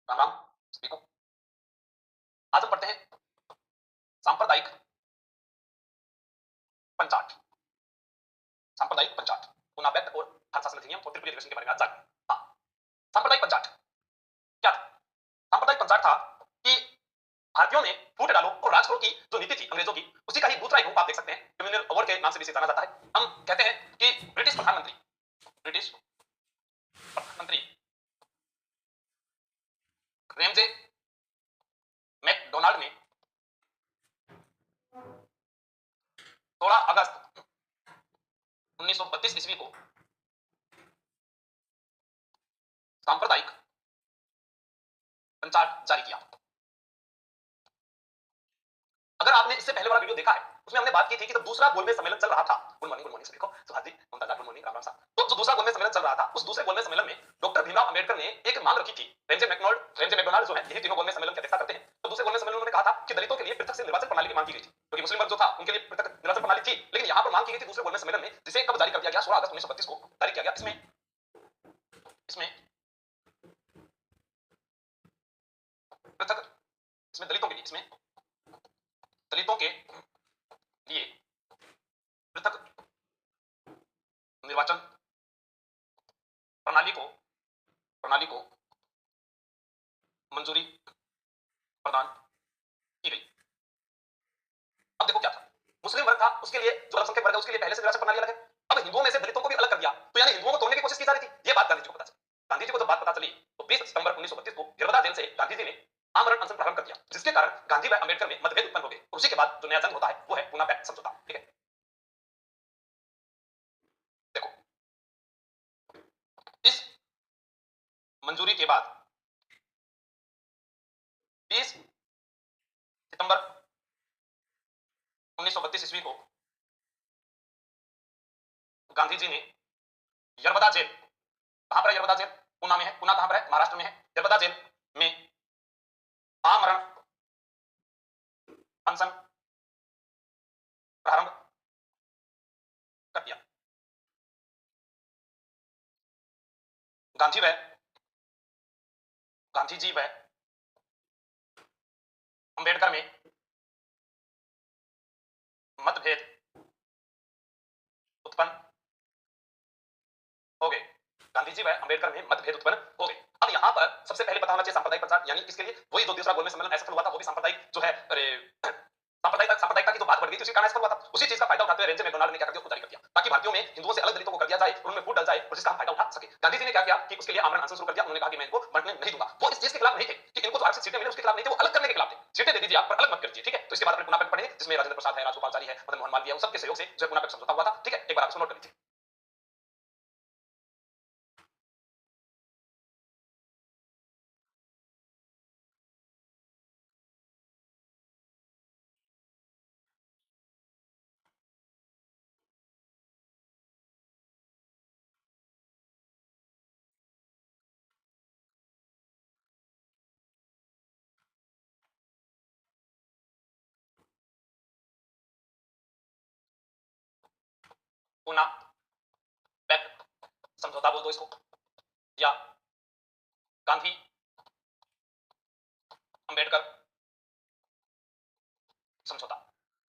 राम राम सभी को। आज हम पढ़ते हैं सांप्रदायिक पंचाट। सांप्रदायिक पंचाट पुनः व्यक्त और भाषा नियम और त्रिपुरी अधिवेशन के बारे में आज जानेंगे। हाँ, सांप्रदायिक पंचाट क्या था? सांप्रदायिक पंचाट था कि भारतीयों ने फूट डालो और राज करो की जो नीति थी अंग्रेजों की, उसी का ही दूसरा रूप आप देख सकते हैं। कम्युनल अवार्ड के नाम से भी इसे जाना जाता है। हम कहते हैं कि ब्रिटिश प्रधानमंत्री रेमजे मैकडोनाल्ड ने 16 अगस्त 1932 ईस्वी को सांप्रदायिक पंचाट जारी किया। अगर आपने इससे पहले वाला वीडियो देखा है, उसमें हमने बात की थी कि जब दूसरा गोलमेज सम्मेलन चल रहा था, गुड मॉर्निंग सभी को, सुभाष जी, ममता, गुड मॉर्निंग, राम राम साहब। तो जो दूसरा गोलमेज सम्मेलन चल रहा था, उस दूसरे गोलमेज सम्मेलन में डॉक्टर भीमराव अंबेडकर ने एक मांग रखी थी। रेमजे मैकडोनाल्ड जो है, यही तीनों गोलमेज सम्मेलन की अध्यक्षता करते हैं। तो दूसरे गोलमेज सम्मेलन में कहा था कि दलितों के लिए पृथक से निर्वाचन प्रणाली की मांग की गई थी, क्योंकि मुस्लिम वर्ग जो था उनके लिए पृथक निर्वाचन प्रणाली थी। लेकिन यहां पर मांग की गई थी दूसरे गोलमेज सम्मेलन में, जिसे कब जारी कर दिया गया? 16 अगस्त 1932 को जारी किया गया। इसमें पृथक, इसमें दलितों के लिए, इसमें दलितों के लिए पृथक निर्वाचन प्रणाली को मंजूरी प्रदान की गई। अब देखो क्या था, मुस्लिम वर्ग था, उसके लिए जो अल्पसंख्यक वर्ग है उसके लिए पहले से निर्वाचन प्रणाली अलग है। अब हिंदुओं में से दलितों को भी अलग कर दिया, तो यानी हिंदुओं को तोड़ने की कोशिश की जा रही थी। ये बात गांधी जी को पता चली। गांधी जी को जब बात पता चली तो 20 सितंबर 1932 को यरवदा जेल से गांधी जी ने आमरण अनशन प्रारंभ कर दिया, जिसके कारण गांधी व अंबेडकर में मतभेद उत्पन्न हो गए। उसी के बाद जो नया जंग होता है वो है पूना पैक्ट समझौता। ठीक है, देखो इस मंजूरी के बाद 20 सितंबर 1932 ईस्वी को गांधी जी ने यरवदा जेल, कहां पर है यरवदा जेल? पूना में है। पूना कहां पर है? महाराष्ट्र में है। यरवदा जेल में आमरण अनशन प्रारंभ कर दिया। गांधी जी व अंबेडकर में मतभेद उत्पन्न हो गए। गांधी जी व अंबेडकर में मतभेद उत्पन्न हो गए। अब यहां पर सबसे पहले पता होना चाहिए सांप्रदायिक प्रचार यानी किसके लिए? वही जो दूसरा गोलमेज सम्मेलन असफल हुआ था, वो भी सांप्रदायिक जो है, अरे सांप्रदायिकता की जो बात बढ़ गई थी, उसी कारण असफल हुआ था। उसी चीज का फायदा उठाते हुए रेंजे मैकडोनाल्ड ने क्या कर दिया? जारी कर दिया, ताकि भारतीयों में हिंदुओं से अलग दलितों को कर दिया जाए, उनमें फूट डाल जाए और जिसका हम फायदा उठा सके। गांधी जी ने क्या किया कि उसके लिए आमरण अनशन शुरू कर दिया। उन्होंने कहा कि मैं इनको बढ़ने नहीं दूंगा। वो इस चीज के खिलाफ नहीं थे कि इनको जो आरक्षित सीटें मिले उसके खिलाफ नहीं थे, वो अलग करने के खिलाफ थे। सीटें दे दीजिए आप, पर अलग मत करिए। ठीक है, तो इसके बाद अपने पुना पैक्ट पढ़ेंगे, जिसमें राजेंद्र प्रसाद है, राजगोपालचारी है, मदन मोहन मालवीय है, उन सबके सहयोग से जो पुना पैक्ट समझौता हुआ था। ठीक है, एक बार आप इसको नोट कर लीजिए। पुना पैक्ट समझौता बोल दो इसको, या गांधी अंबेडकर समझौता।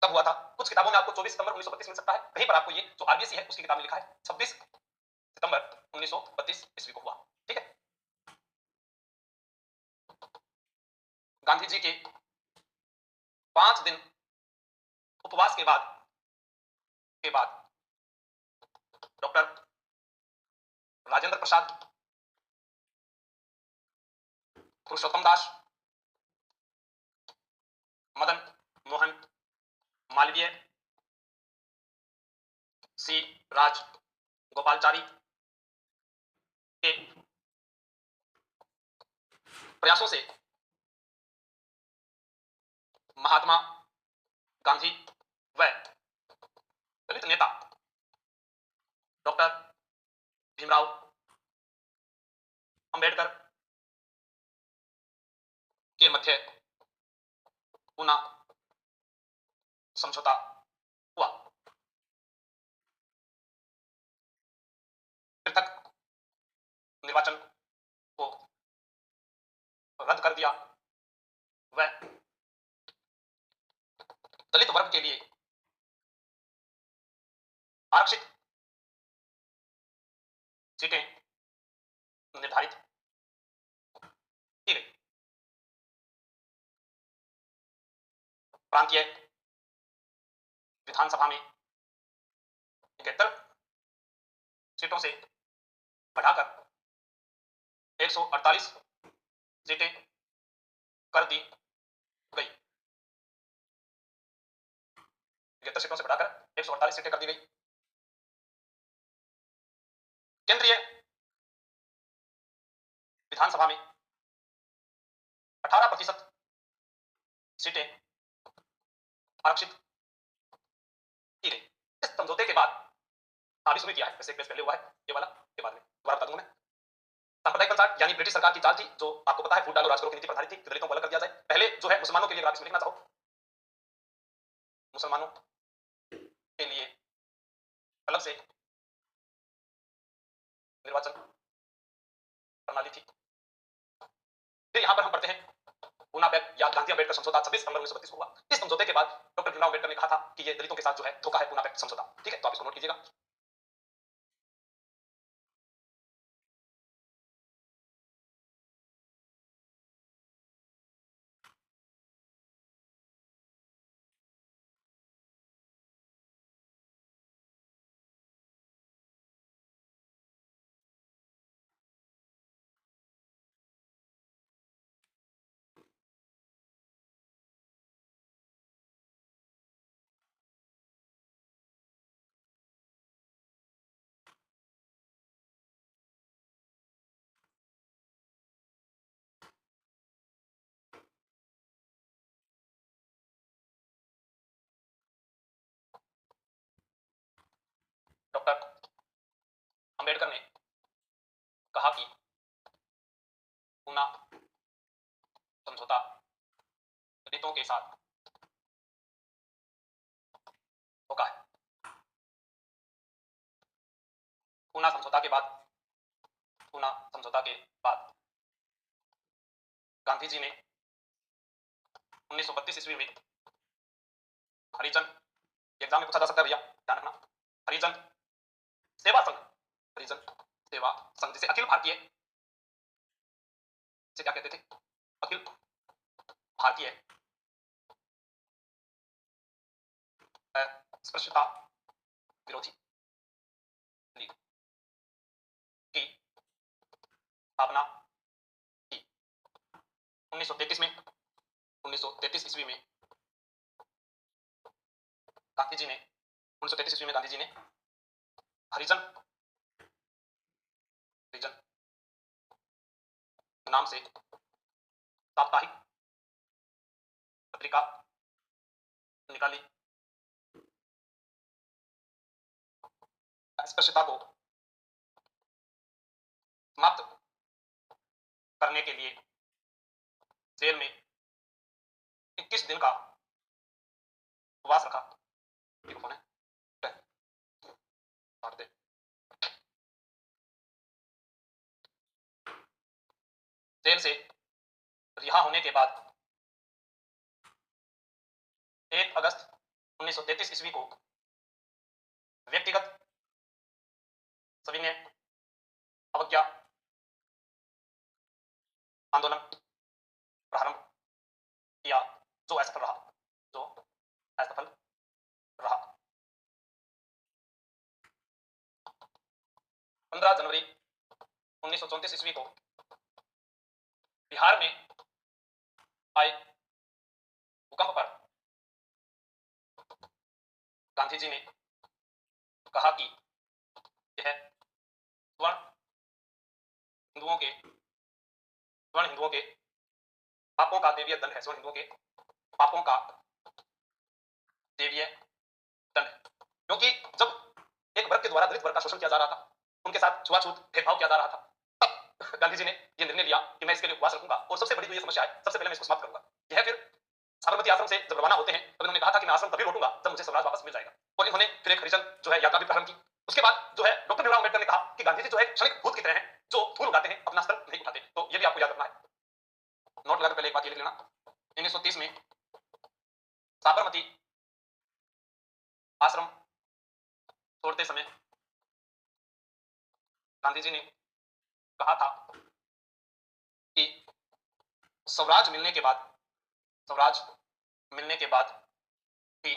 कब हुआ था? कुछ किताबों में आपको 24 सितंबर 1932 मिल सकता है, कहीं पर आपको ये जो आरबीसी है उसकी किताब में लिखा है 26 सितंबर 1932 ईस्वी को हुआ। ठीक है, गांधी जी के 5 दिन उपवास के बाद डॉक्टर राजेंद्र प्रसाद, पुरुषोत्तम दास, मदन मोहन मालवीय, सी राज गोपालचारी के प्रयासों से महात्मा गांधी व दलित नेता डॉक्टर भीमराव अंबेडकर के मध्य पूना समझौता हुआ। पृथक निर्वाचन को रद्द कर दिया वह दलित वर्ग के लिए आरक्षित सीटें निर्धारित की गई। प्रांतीय विधानसभा में 71 सीटों से बढ़ाकर 148 सीटें कर दी गई। 71 सीटों से बढ़ाकर 148 सीटें कर दी गई। केंद्रीय विधानसभा में 18% सीटें आरक्षित की गई। इस समझौते के बाद अभी शुरू किया है, वैसे एक पेज पहले हुआ है ये वाला, के बाद में दोबारा बता दूंगा मैं। सांप्रदायिक पंचायत यानी ब्रिटिश सरकार की चाल थी, जो आपको पता है फूट डालो राज करो की नीति पर आधारित थी, दलितों को अलग कर दिया जाए। पहले जो है मुसलमानों के लिए, अगर आप इसमें लिखना चाहो, मुसलमानों के लिए अलग से निर्वाचन प्रणाली थी। फिर यहां पर हम पढ़ते हैं पूना पैक्ट या गांधी अंबेडकर समझौता 26 सितंबर 1932 को हुआ। इस समझौते के बाद डॉक्टर भीमराव अंबेडकर ने कहा था कि ये दलितों के साथ जो है धोखा है, पूना पैक्ट समझौता। ठीक है, तो आप इसको नोट कीजिएगा। डॉक्टर अंबेडकर ने कहा कि पूना समझौता दलितों के साथ धोखा है। पूना समझौता के बाद, पूना समझौता के बाद गांधी जी ने 1932 ईस्वी में हरिजन, एग्जाम में पूछा जा सकता है भैया, ध्यान रखना, हरिजन सेवा संघ, हरिजन सेवा संघ जिसे अखिल भारतीय, इसे क्या कहते थे, अखिल भारतीय अस्पृश्यता विरोधी लीग की स्थापना की। 1933 में, 1933 ईस्वी में गांधी जी ने, 1933 ईस्वी में गांधी जी ने हरिजन, हरिजन नाम से साप्ताहिक पत्रिका निकाली। अस्पृश्यता को समाप्त करने के लिए जेल में 21 दिन का उपवास रखा। फोन है, काट दे। जेल से रिहा होने के बाद 1 अगस्त 1933 ईस्वी को व्यक्तिगत सविनय अवज्ञा आंदोलन प्रारंभ किया, जो असफल रहा, जो असफल रहा। 15 जनवरी 1934 ईस्वी को बिहार में आए भूकंप पर गांधी जी ने कहा कि यह स्वर्ण हिंदुओं के पापों का देवीय दंड है, स्वर्ण हिंदुओं के पापों का देवीय दंड है। क्योंकि जब एक वर्ग के द्वारा दलित वर्ग का शोषण किया जा रहा था, उनके साथ छुआछूत भेदभाव किया जा रहा था, तब गांधी जी ने यह निर्णय लिया कि मैं इसके लिए उपवास रखूंगा और सबसे बड़ी जो ये समस्या है, सबसे पहले मैं इसको समाप्त करूंगा। यह फिर साबरमती आश्रम से जब रवाना होते हैं, तब इन्होंने कहा था कि मैं आश्रम तभी लौटूंगा जब मुझे स्वराज वापस मिल जाएगा, और इन्होंने फिर एक हरिजन जो है यात्रा भी प्रारंभ की। उसके बाद जो है डॉक्टर भीमराव अम्बेडकर ने कहा कि गांधी जी जो है क्षणिक भूत की तरह हैं, जो धूल उड़ाते हैं, अपना स्तर नहीं उठाते। तो ये भी आपको याद रखना है। लगाकर पहले एक बात ये लिख लेना, 1930 में साबरमती आश्रम छोड़ते समय गांधी जी ने कहा था कि स्वराज मिलने के बाद, स्वराज मिलने के बाद ही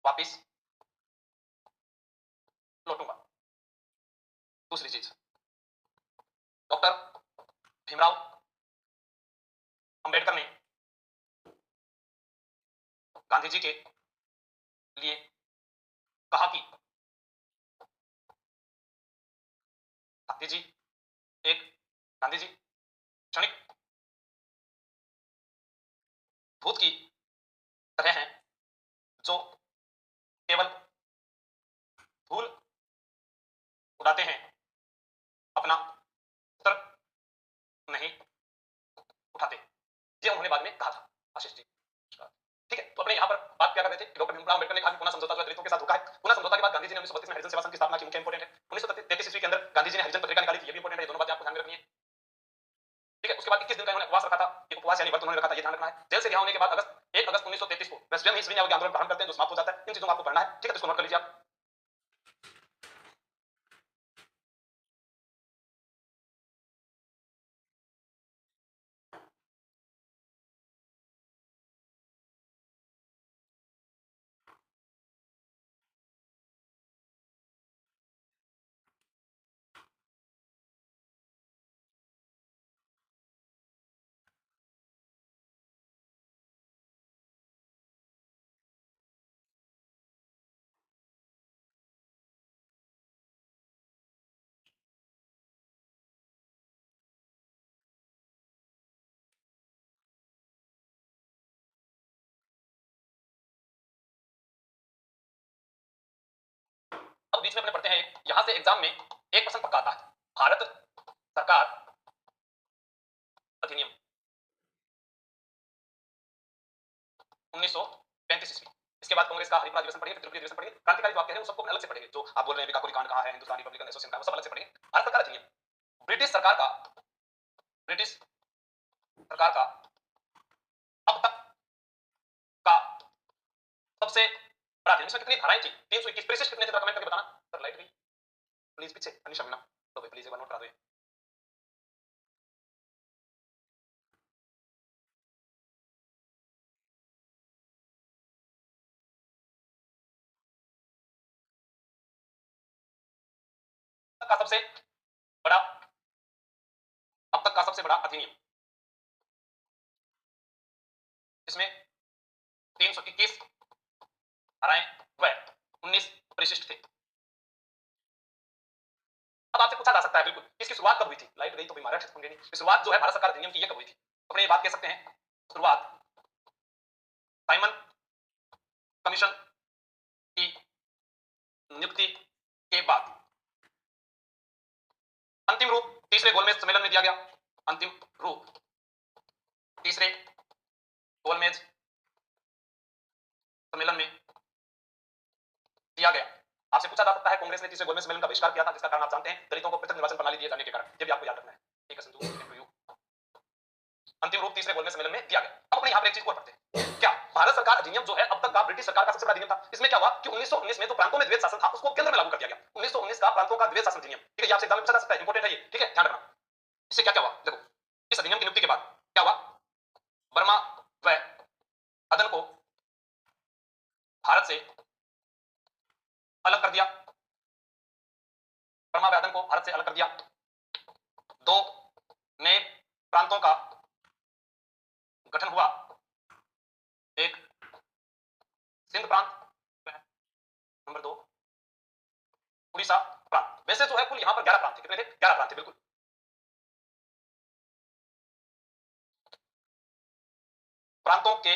वापिस लौटूंगा। दूसरी चीज, डॉक्टर भीमराव अंबेडकर ने गांधी जी के लिए कहा कि गांधी जी एक गांधी जी क्षणिक भूत की तरह हैं जो केवल धूल उड़ाते हैं, अपना सर नहीं उठाते। ये उन्होंने बाद में कहा था आशीष जी। ठीक है, तो अपने यहाँ पर बात क्या कर रहे थे कि डॉक्टर भीमराव अंबेडकर ने कहा कि पुनः समझौता जो है दलितों के साथ धोखा है। पुनः समझौता के बाद गांधी जी ने 1932 में हरिजन सेवा संघ की स्थापना की, मुख्य इंपोर्टेंट है। 1933 ईस्वी के अंदर गांधी जी ने हरिजन पत्रिका निकाली थी, ये भी इंपोर्टेंट है, ये दोनों बातें आपको ध्यान में रखनी है। ठीक है, उसके बाद 21 दिन का इन्होंने उपवास रखा था, ये उपवास यानी व्रत उन्होंने रखा था, ये ध्यान रखना है। जेल से रिहा होने के बाद 1 अगस्त 1933 को वे स्वयं ही सविनय अवज्ञा आंदोलन प्रारंभ करते हैं, जो समाप्त हो जाता है। इन चीजों को आपको पढ़ना है, ठीक है, तो इसको नोट कर लीजिए आप। अब बीच में अपने पढ़ते हैं, यहां से एग्जाम में एक क्वेश्चन पक्का आता है, भारत सरकार अधिनियम 1935 ईस्वी। इसके बाद कांग्रेस का हरिपुरा अधिवेशन पढ़िए, त्रिपुरी अधिवेशन पढ़िए, क्रांतिकारी जो आप कह रहे हैं वो सबको अलग से पढ़ेंगे, जो आप बोल रहे हैं बीकापुरी कांड कहां है, हिंदुस्तान रिपब्लिकन एसोसिएशन का, वो सब अलग से पढ़ेंगे। भारत सरकार अधिनियम, ब्रिटिश सरकार का, ब्रिटिश सरकार का अब तक का सबसे बड़ा अधिनियम। इसमें कितनी धाराएं थी? 321। प्रीसेस कितने थे जरा कमेंट करके बताना। सर लाइट गई प्लीज, पीछे अनिशा मीना, तो भाई प्लीज एक बार नोट करा दो। का सबसे बड़ा, अब तक का सबसे बड़ा अधिनियम, इसमें 321 धाराएं व 19 परिशिष्ट थे। अब आपसे पूछा जा सकता है बिल्कुल, इसकी शुरुआत कब हुई थी? लाइट गई तो बीमार होंगे नहीं। शुरुआत जो है भारत सरकार अधिनियम की, ये कब हुई थी? अपने ये बात कह सकते हैं, शुरुआत साइमन कमीशन की नियुक्ति के बाद अंतिम रूप तीसरे गोलमेज सम्मेलन में दिया गया। अंतिम रूप तीसरे गोलमेज सम्मेलन में दिया गया। आपसे पूछा जा सकता है, कांग्रेस ने तीसरे गोलमेज सम्मेलन का बहिष्कार किया था, जिसका कारण आप जानते हैं, दलितों को पृथक निर्वाचन प्रणाली दिए जाने के कारण। ये भी आपको याद रखना है, ठीक है संजू, अंतिम रूप तीसरे गोलमेज सम्मेलन में दिया गया। अब अपने यहाँ पर एक चीज और पढ़ते हैं, क्या भारत सरकार अधिनियम जो है अब तक का ब्रिटिश सरकार का सबसे बड़ा अधिनियम था। इसमें क्या हुआ कि 1919 में तो प्रांतों में द्वैध शासन था, उसको केंद्र में लागू कर दिया गया। 1919 का प्रांतों का द्वैध शासन अधिनियम, ठीक है, ये आपसे एग्जाम में पूछा जा सकता है, इंपॉर्टेंट है ये, ठीक है, ध्यान रखना। इससे क्या क्या हुआ, देखो, इस अधिनियम की नियुक्ति के बाद क्या हुआ, बर्मा व अदन को भारत से अलग कर दिया। बर्मा व अदन को भारत से अलग कर दिया। दो नए प्रांतों का गठन हुआ, एक सिंध प्रांत, नंबर 2 उड़ीसा प्रांत। वैसे जो है कुल यहां पर 11 प्रांत थे, कितने थे? 11 प्रांत थे, बिल्कुल। प्रांतों के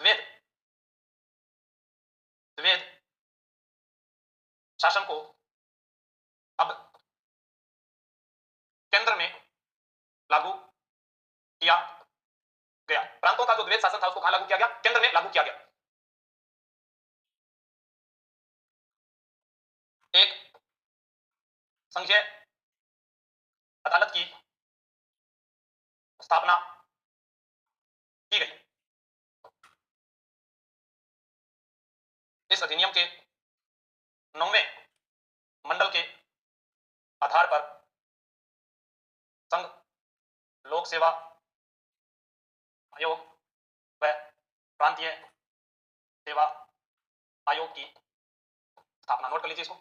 द्वैध द्वैध शासन को अब केंद्र में लागू किया गया। प्रांतों का जो द्वैध शासन था उसको कहां लागू किया गया? केंद्र में लागू किया गया। एक संघीय अदालत की स्थापना की गई। इस अधिनियम के 9वें मंडल के आधार पर संघ लोक सेवा आयोग व प्रांतीय सेवा आयोग की स्थापना, नोट कर लीजिए इसको।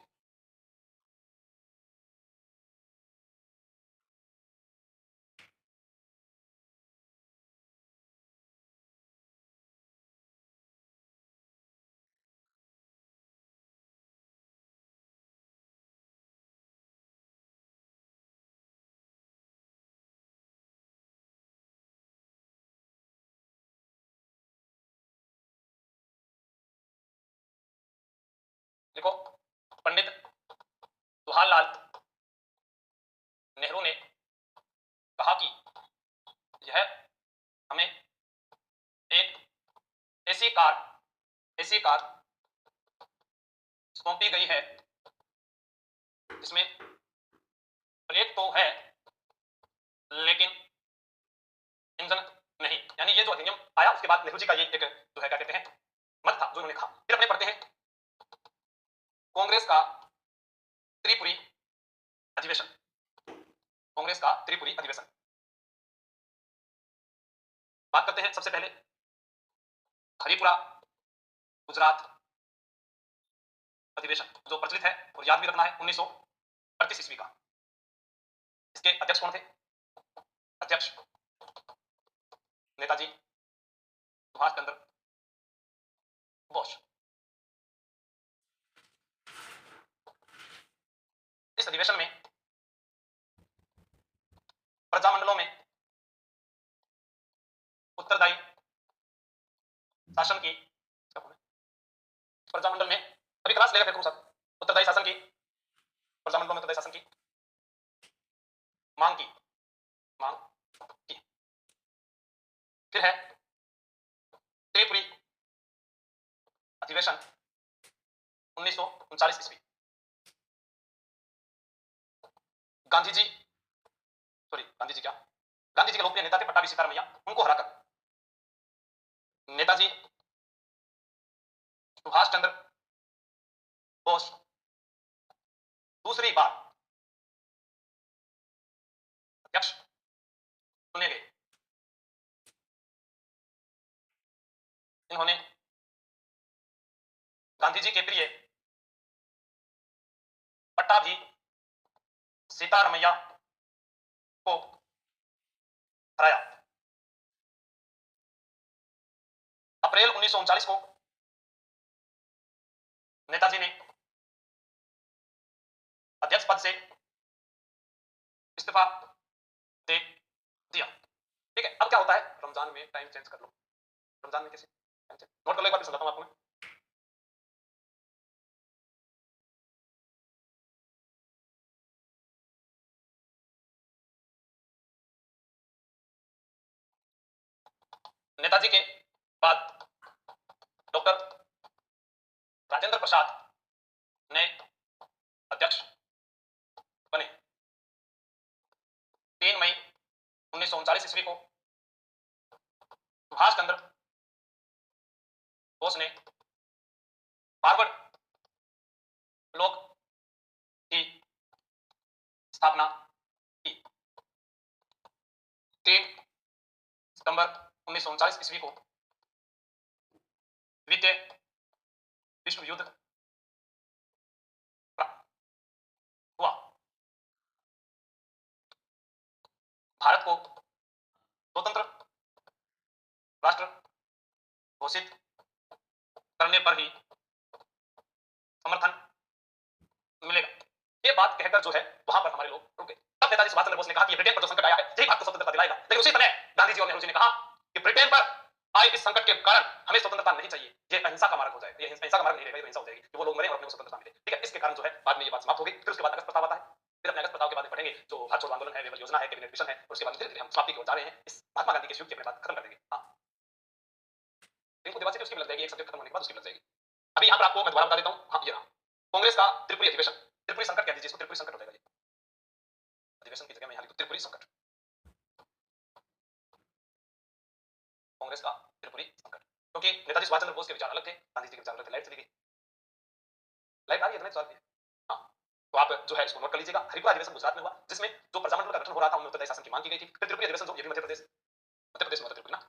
देखो, पंडित जवाहरलाल नेहरू ने कहा कि यह हमें एक ऐसी कार सौंपी गई है जिसमें ब्रेक तो है लेकिन इंजन नहीं। यानी ये जो अधिनियम आया उसके बाद नेहरू जी का ये एक जो है क्या कहते हैं मत था जो उन्होंने कहा। फिर अपने पढ़ते हैं कांग्रेस का त्रिपुरी अधिवेशन। कांग्रेस का त्रिपुरी अधिवेशन, बात करते हैं सबसे पहले हरिपुरा गुजरात अधिवेशन जो प्रचलित है और याद भी रखना है 1938 ईस्वी का। इसके अध्यक्ष कौन थे? अध्यक्ष नेताजी सुभाष चंद्र बोस। इस अधिवेशन में प्रजामंडलों में उत्तरदायी शासन की, प्रजामंडल में अभी क्लास लेगा फिर सब, उत्तरदायी शासन की, प्रजामंडलों में उत्तरदायी शासन की मांग की। फिर है त्रिपुरी अधिवेशन 1939 ईस्वी। गांधी जी के लोकप्रिय नेता थे पट्टाभी सीतारामैया, उनको हराकर नेताजी सुभाष चंद्र बोस दूसरी बार अध्यक्ष चुने गए। इन्होंने गांधी जी के प्रिय पट्टाभी सीतारामैया को हराया। अप्रैल 1939 को नेताजी ने अध्यक्ष पद से इस्तीफा दे दिया। ठीक है, अब क्या होता है, रमजान में टाइम चेंज कर लो। रमजान में कैसे नोट कर लो, एक बार फिर समझाता हूं आपको मैं। नेताजी के बाद डॉक्टर राजेंद्र प्रसाद ने अध्यक्ष बने। 3 मई 1939 ईस्वी को सुभाष चंद्र बोस ने फॉरवर्ड ब्लॉक की स्थापना की। 3 सितंबर 1939 ईस्वी को द्वितीय विश्व युद्ध हुआ। भारत को स्वतंत्र राष्ट्र घोषित करने पर ही समर्थन मिलेगा। ये बात कहकर जो है वहां पर हमारे लोग रुक गए। तब नेताजी सुभाष चंद्र बोस ने कहा कि ब्रिटेन पर जो संकट आया है यही भारत को स्वतंत्रता दिलाएगा। लेकिन उसी समय गांधी जी और नेहरू जी ने कहा कि ब्रिटेन पर आए इस संकट के कारण हमें स्वतंत्रता नहीं चाहिए, ये अहिंसा का मार्ग हो जाएगा, ये अहिंसा का मार्ग नहीं रहेगा, ये हिंसा हो जाएगी कि वो लोग मरे और अपने को स्वतंत्रता मिले। ठीक है, इसके कारण जो है बाद में ये बात समाप्त हो गई। फिर उसके बाद अगस्त प्रस्ताव आता है। फिर अपने अगस्त प्रस्ताव के बाद पढ़ेंगे जो भारत छोड़ो आंदोलन है, वेबल योजना है, कैबिनेट मिशन है, और उसके बाद धीरे धीरे हम समाप्ति की ओर जा रहे हैं। इस महात्मा गांधी के युग की अपनी बात खत्म कर देंगे। हाँ, इनको दिमाग से उसकी लग जाएगी, एक सब्जेक्ट खत्म होने के बाद उसकी लग जाएगी। अभी यहाँ पर आपको मैं दोबारा बता देता हूँ। हाँ, ये रहा कांग्रेस का त्रिपुरी अधिवेशन। त्रिपुरी संकट कह दीजिए इसको, त्रिपुरी संकट हो जाएगा। अधिवेशन की जगह में यहाँ लिखो त्रिपुरी संकट। कांग्रेस का त्रिपुरी संकट, क्योंकि नेताजी सुभाष चंद्र बोस के विचार अलग थे, गांधी जी के विचार अलग थे। लाइट चली गई, लाइट आ रही है इतना सवाल। हाँ, तो आप जो है इसको नोट कर लीजिएगा। हरिपुरा अधिवेशन गुजरात में हुआ, जिसमें जो प्रजामंडल का गठन हो रहा था उनमें उत्तरदायी शासन की मांग की गई थी। फिर त्रिपुरी अधिवेशन जो ये भी मध्य प्रदेश में होता त्रिपुरी ना,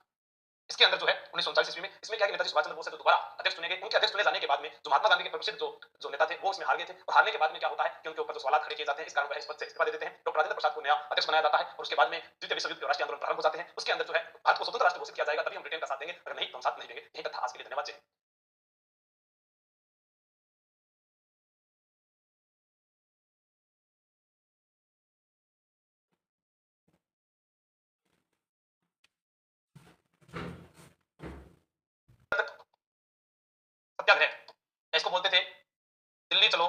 इसके अंदर जो है 1939 ईस्वी में, इसमें क्या है कि नेताजी सुभाष चंद्र बोस से जो दोबारा अध्यक्ष चुने गए, उनके अध्यक्ष चुने जाने के बाद में जो महात्मा गांधी के प्रसिद्ध जो नेता थे वो इसमें हार गए थे, और हारने के बाद में क्या होता है कि उनके ऊपर जो सवाल खड़े किए जाते हैं, इस कारण वह इस पद से इस्तीफा दे देते हैं। डॉक्टर राजेंद्र प्रसाद को नया अध्यक्ष बनाया जाता है, और उसके बाद में द्वितीय विश्व युद्ध के राष्ट्रीय आंदोलन प्रारंभ हो जाते हैं। उसके अंदर जो है भारत को स्वतंत्र राष्ट्र घोषित किया जाएगा, तभी हम ब्रिटेन का साथ देंगे, अगर नहीं तो हम साथ नहीं देंगे। यही तक था। आज के लिए धन्यवाद। जय। सत्याग्रह इसको बोलते थे, दिल्ली चलो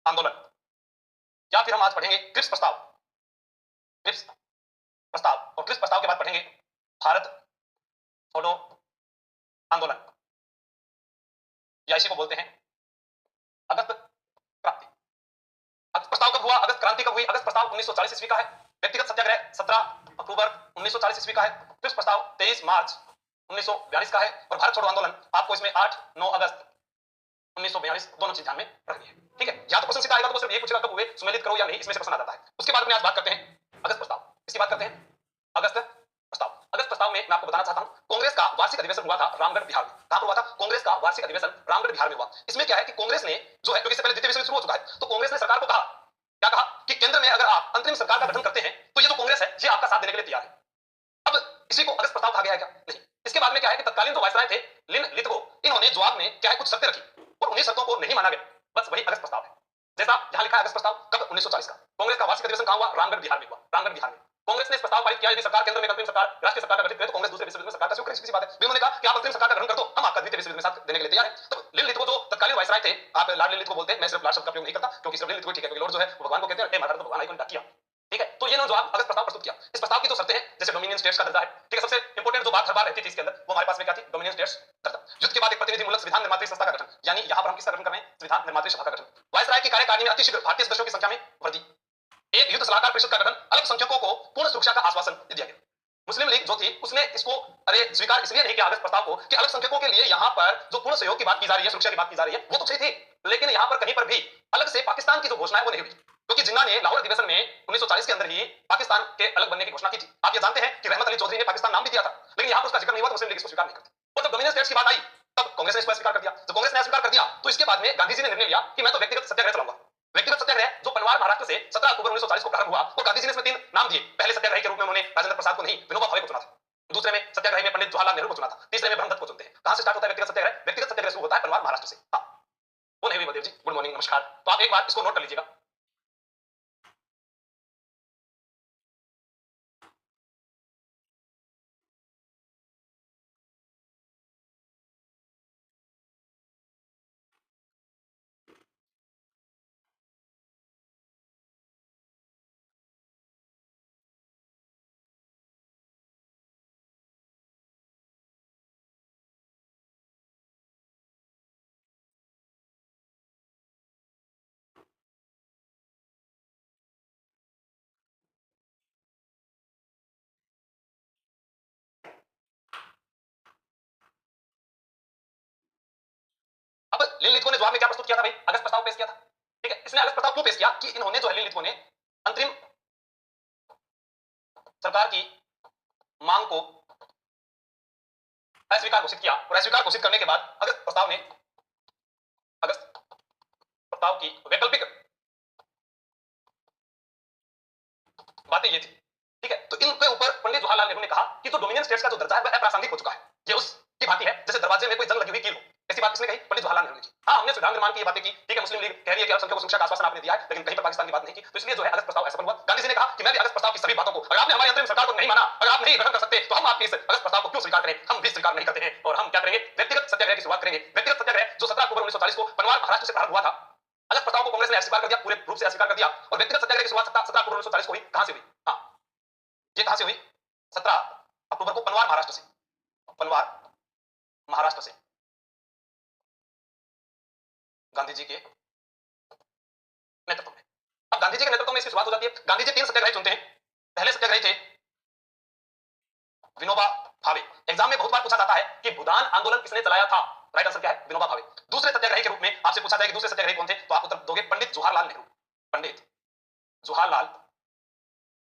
आंदोलन, या फिर हम आज पढ़ेंगे क्रिप्स प्रस्ताव, क्रिप्स प्रस्ताव, और क्रिप्स प्रस्ताव के बाद पढ़ेंगे भारत छोड़ो आंदोलन, या इसी को बोलते हैं अगस्त क्रांति। अगस्त प्रस्ताव कब हुआ, अगस्त क्रांति कब हुई? अगस्त प्रस्ताव 1940 ईस्वी का है। व्यक्तिगत सत्याग्रह 17 अक्टूबर 1940 ईस्वी का है। क्रिप्स प्रस्ताव 23 मार्च 1942 का है, और भारत छोड़ो आंदोलन आपको इसमें 8-9 अगस्त 1942 दोनों चीज ध्यान में रखनी है। ठीक है, या तो क्वेश्चन सीधा आएगा तो सिर्फ ये पूछेगा कब हुए, सुमेलित करो या नहीं, इसमें से क्वेश्चन आ जाता है। उसके बाद में आज बात करते हैं अगस्त प्रस्ताव। इसकी बात करते हैं अगस्त प्रस्ताव। अगस्त प्रस्ताव में मैं आपको बताना चाहता हूं, कांग्रेस का वार्षिक अधिवेशन हुआ था रामगढ़ बिहार में। कहां पर हुआ था? कांग्रेस का वार्षिक अधिवेशन रामगढ़ बिहार में हुआ। इसमें क्या है कि कांग्रेस ने जो है, क्योंकि इससे पहले द्वितीय विश्व युद्ध शुरू हो चुका है, तो कांग्रेस ने सरकार को कहा, क्या कहा कि केंद्र में अगर आप अंतरिम सरकार का गठन करते हैं तो ये जो कांग्रेस है ये आपका साथ देने के लिए तैयार है। अब इसी को अगस्त प्रस्ताव कहा गया है क्या? नहीं। इसके बाद में क्या है कि तत्कालीन जो वायसराय थे लिन लिथगो, इन्होंने जवाब में क्या है कुछ शर्तें रखी, और उन्हीं शर्तों को नहीं माना गया। बस वही अगस्त प्रस्ताव है। जैसा यहां लिखा है अगस्त प्रस्ताव कब? 1940 का। कांग्रेस का वार्षिक अधिवेशन कहां हुआ? रामगढ़ बिहार में हुआ। रामगढ़ बिहार में कांग्रेस ने इस प्रस्ताव पारित किया, यदि सरकार केंद्र में अंतरिम सरकार राष्ट्रीय सरकार का गठन करे तो कांग्रेस दूसरे विश्व युद्ध में सरकार का सहयोग करे। सीधी सी बात है। उन्होंने कहा कि आप अंतरिम सरकार का गठन कर दो, हम आपका द्वितीय विश्व युद्ध में साथ देने के लिए तैयार है। तो लिन लिथगो जो तत्कालीन वायसराय थे, आप लॉर्ड लिन लिथगो बोलते हैं, मैं सिर्फ लॉर्ड शब्द का प्रयोग नहीं करता क्योंकि सिर्फ लिन लिथगो ठीक है, क्योंकि लॉर्ड जो है वो भगवान को कहते हैं, ए माता तो भगवान आइकन डाकिया। ठीक है, तो ये जवाब अगस्त प्रस्ताव प्रस्तुत किया। इस प्रस्ताव की जो शर्तें हैं, जैसे डोमिनियन स्टेट्स का दर्जा है। ठीक है, सबसे इंपॉर्टेंट जो बात हर बार रहती थी इसके अंदर, वो हमारे पास में क्या थी? डोमिनियन स्टेट्स दर्जा। युद्ध के बाद एक प्रतिनिधिमूलक संविधान निर्मात्री संस्था का गठन, यानी यहां पर हम किसका गठन कर रहे हैं? संविधान निर्मात्री सभा का गठन। वायसराय की कार्यकारिणी में अतिशीघ्र भारतीय सदस्यों की संख्या में वृद्धि। एक युद्ध सलाहकार परिषद का गठन, अल्पसंख्यकों को पूर्ण सुरक्षा का आश्वासन दिया गया। मुस्लिम लीग जो थी उसने इसको स्वीकार इसलिए नहीं किया अगस्त प्रस्ताव को कि अल्पसंख्यकों के लिए यहां पर जो पूर्ण सहयोग की बात की जा रही है, सुरक्षा की बात की जा रही है, वो तो सही थी, लेकिन यहां पर कहीं पर भी अलग से पाकिस्तान की जो घोषणा है वो नहीं हुई, क्योंकि जिन्ना ने लाहौर अधिवेशन में 1940 के अंदर ही पाकिस्तान के अलग बनने की घोषणा की थी। आप ये जानते हैं कि रहमत अली चौधरी ने पाकिस्तान नाम भी दिया था, लेकिन यहां पर उसका जिक्र नहीं हुआ, तो मुस्लिम लीग इसको स्वीकार नहीं करती। और जब डोमिनियन स्टेट्स की बात आई तब कांग्रेस ने इसको स्वीकार कर दिया। जब कांग्रेस ने स्वीकार कर दिया तो इसके बाद में गांधी जी ने निर्णय लिया कि मैं तो व्यक्तिगत सत्याग्रह चलाऊंगा। व्यक्तिगत सत्याग्रह जो पनवार महाराष्ट्र से 17 अक्टूबर 1940 को प्रारंभ हुआ, और गांधी जी ने इसमें 3 नाम दिए। पहले सत्याग्रही के रूप में उन्होंने राजेंद्र प्रसाद को नहीं, विनोबा भावे को चुना था। दूसरे में सत्याग्रही में पंडित जवाहरलाल नेहरू को चुना था। तीसरे में ब्रह्मदत्त को चुनते हैं। कहां से स्टार्ट होता है व्यक्तिगत सत्याग्रह? व्यक्तिगत सत्याग्रह शुरू होता है पनवार महाराष्ट्र से। हाँ, वो नहीं हुई बलदेव जी, गुड मॉर्निंग, नमस्कार। तो आप एक बार इसको नोट कर लीजिएगा। अब लिन लिथगो ने जवाब में क्या प्रस्तुत किया था भाई? अगस्त प्रस्ताव पेश किया था। ठीक है, इसने अगस्त प्रस्ताव क्यों पेश किया कि इन्होंने जो है लिन लिथगो ने अंतरिम सरकार की मांग को अस्वीकार घोषित किया, और अस्वीकार घोषित करने के बाद अगस्त प्रस्ताव की वैकल्पिक बातें ये थी। ठीक है, तो इनके ऊपर पंडित जवाहरलाल नेहरू ने कहा कि जो डोमिनियन स्टेट्स का जो दर्जा है वह अप्रासंगिक हो चुका है। ये उसकी भांति है जैसे दरवाजे में कोई जंग लगी हुई कील हो। ऐसी बात किसने कही? पंडित जवाहरलाल नेहरू ने की। हाँ, हमने संविधान निर्माण की ये बातें की, ठीक है, मुस्लिम लीग कह रही है कि अल्पसंख्यकों को सुरक्षा का आश्वासन आपने दिया है, लेकिन कहीं पर पाकिस्तान की बात नहीं की, तो इसलिए जो है अगस्त प्रस्ताव असफल हुआ। गांधी जी ने कहा कि मैं भी अगस्त प्रस्ताव की सभी बातों को, अगर आपने हमारी अंतरिम सरकार को नहीं माना, अगर आप नहीं गठन कर सकते, तो हम आपके इस अगस्त प्रस्ताव को क्यों स्वीकार करें? हम भी स्वीकार नहीं करते हैं, और हम क्या करेंगे? व्यक्तिगत सत्याग्रह की शुरुआत करेंगे। व्यक्तिगत सत्याग्रह जो 17 अक्टूबर 1940 को पनवार महाराष्ट्र से प्रारंभ हुआ था, अगस्त प्रस्ताव को कांग्रेस ने अस्वीकार कर दिया, पूरे रूप से अस्वीकार कर दिया, और व्यक्तिगत सत्याग्रह की शुरुआत 17 अक्टूबर 1940 को हुई। कहां से हुई? हाँ, ये कहां से हुई? 17 अक्टूबर को पनवार महाराष्ट्र से, पनवार महाराष्ट्र से गांधी जी के नेतृत्व में। अब गांधी जी के नेतृत्व में इसकी शुरुआत हो जाती है। गांधी जी 3 सत्याग्रही चुनते हैं। पहले सत्याग्रही थे विनोबा भावे। एग्जाम में बहुत बार पूछा जाता है कि भूदान आंदोलन किसने चलाया था? राइट आंसर क्या है? विनोबा भावे। दूसरे सत्याग्रही के रूप में आपसे पूछा जाए कि दूसरे सत्याग्रही कौन थे, तो आप उत्तर दोगे पंडित जवाहरलाल नेहरू। पंडित जवाहरलाल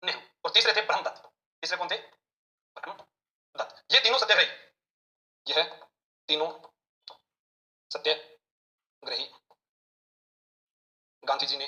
नेहरू। और तीसरे थे ब्रह्मदत्त। तीसरे कौन थे? ब्रह्मदत्त। ये तीनों सत्याग्रही, यह तीनों सत्याग्रही गांधी जी ने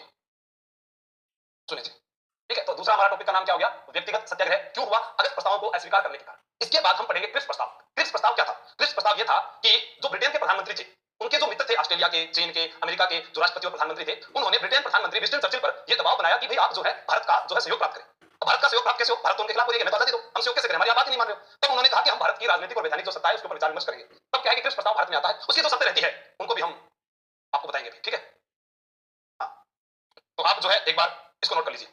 चुने थे। ठीक है, तो दूसरा हमारा टॉपिक का नाम क्या हो गया? व्यक्तिगत सत्याग्रह क्यों हुआ? अगस्त प्रस्तावों को अस्वीकार करने के कारण। इसके बाद हम पढ़ेंगे क्रिप्स प्रस्ताव। क्रिप्स प्रस्ताव क्या था? क्रिप्स प्रस्ताव यह था कि जो ब्रिटेन के प्रधानमंत्री थे, उनके जो मित्र थे ऑस्ट्रेलिया के, चीन के, अमेरिका के जो राष्ट्रपति और प्रधानमंत्री थे, उन्होंने ब्रिटेन प्रधानमंत्री विंस्टन चर्चिल पर यह दबाव बनाया कि भाई आप जो है भारत का जो है सहयोग प्राप्त करें। भारत का सहयोग प्राप्त कैसे हो? भारत तो उनके खिलाफ बोलेगा, मैं तो आजादी दो, हम सहयोग कैसे करें? हमारी बात ही नहीं मान रहे हो। तब उन्होंने कहा कि हम भारत की राजनीतिक और वैधानिक जो सत्ता है उसके ऊपर विचार विमर्श करेंगे। तब क्या है कि क्रिप्स प्रस्ताव भारत में आता है। उसकी जो शर्तें रहती है उनको भी हम आपको बताएंगे। ठीक है, तो आप जो है एक बार इसको नोट कर लीजिए।